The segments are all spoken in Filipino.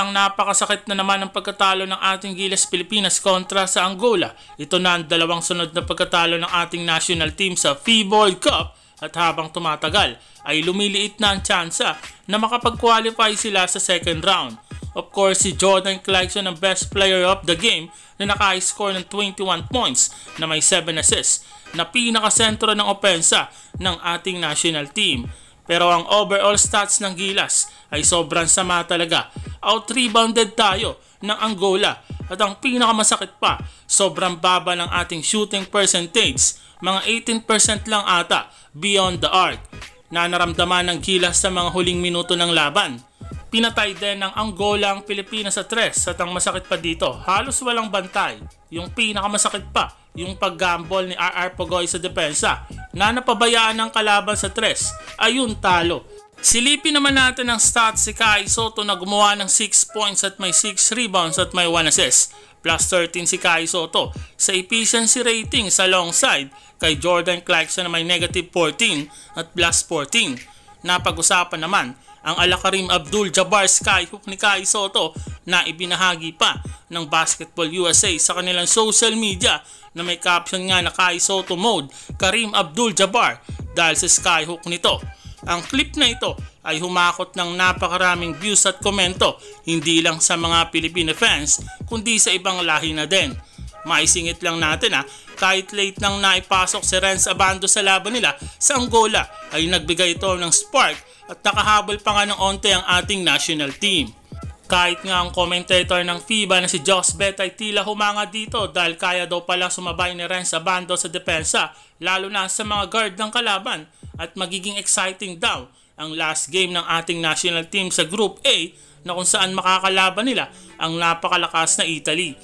Isang napakasakit na naman ang pagkatalo ng ating Gilas Pilipinas kontra sa Angola. Ito na ang dalawang sunod na pagkatalo ng ating national team sa FIBA World Cup at habang tumatagal ay lumiliit na ang tsansa na makapag-qualify sila sa second round. Of course, si Jordan Clarkson ang best player of the game na naka-score ng 21 points na may 7 assists na pinakasentro ng opensa ng ating national team. Pero ang overall stats ng Gilas ay sobrang sama talaga. Out-rebounded tayo ng Angola at ang pinakamasakit pa, sobrang baba ng ating shooting percentage. Mga 18% lang ata beyond the arc na naramdaman ng Gilas sa mga huling minuto ng laban. Pinatay din ng Angola ang Pilipinas sa 3 at ang masakit pa dito, halos walang bantay. Yung pinakamasakit pa, yung pag-gamble ni RR Pugoy sa depensa na napabayaan ng kalaban sa 3, ayun talo. Silipin naman natin ang stats si Kai Sotto na gumawa ng 6 points at may 6 rebounds at may 1 assist. Plus 13 si Kai Sotto sa efficiency rating sa long side kay Jordan Clarkson na may negative 14 at plus 14. Napag-usapan naman ang Kareem Abdul-Jabbar skyhook ni Kai Sotto na ibinahagi pa ng Basketball USA sa kanilang social media na may caption nga na Kai Sotto mode Kareem Abdul-Jabbar dahil sa skyhook nito. Ang clip na ito ay humakot ng napakaraming views at komento hindi lang sa mga Filipino fans kundi sa ibang lahi na din. Maisingit lang natin kahit late nang naipasok si Renz Abando sa laban nila sa Angola ay nagbigay ito ng spark at nakahabol pa nga ng onte ang ating national team. Kahit nga ang commentator ng FIBA na si Josh Bet ay tila humanga dito dahil kaya daw pala sumabay ni Renz Abando sa depensa lalo na sa mga guard ng kalaban at magiging exciting daw ang last game ng ating national team sa Group A na kung saan makakalaban nila ang napakalakas na Italy.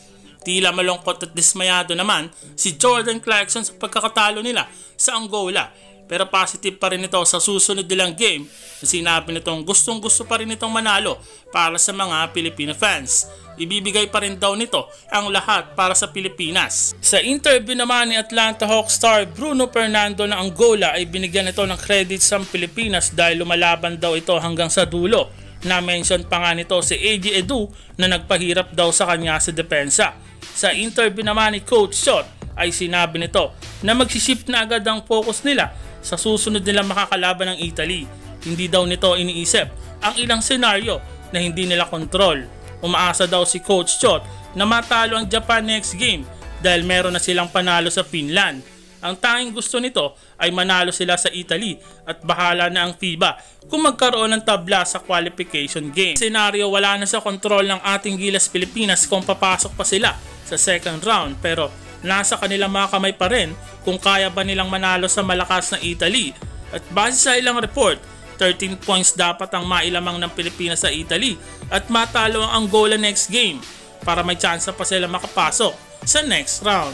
Tila malungkot at dismayado naman si Jordan Clarkson sa pagkakatalo nila sa Angola. Pero positive pa rin ito sa susunod nilang game na sinabi nitong gustong gusto pa rin itong manalo para sa mga Filipino fans. Ibibigay pa rin daw nito ang lahat para sa Pilipinas. Sa interview naman ni Atlanta Hawks star Bruno Fernando ng Angola ay binigyan ito ng credit sa Pilipinas dahil lumalaban daw ito hanggang sa dulo. Na-mention pa nga nito si AG Edu na nagpahirap daw sa kanya sa depensa. Sa interview naman ni Coach Shot ay sinabi nito na magsishift na agad ang focus nila sa susunod nilang makakalaban ng Italy. Hindi daw nito iniisip ang ilang senaryo na hindi nila kontrol. Umaasa daw si Coach Shot na matalo ang Japan next game dahil meron na silang panalo sa Finland. Ang tanging gusto nito ay manalo sila sa Italy at bahala na ang FIBA kung magkaroon ng tabla sa qualification game. Senaryo wala na sa kontrol ng ating Gilas Pilipinas kung papasok pa sila sa second round pero nasa kanilang mga kamay pa rin kung kaya ba nilang manalo sa malakas na Italy. At base sa ilang report, 13 points dapat ang mailamang ng Pilipinas sa Italy at matalo ang Angola next game para may chance pa sila makapasok sa next round.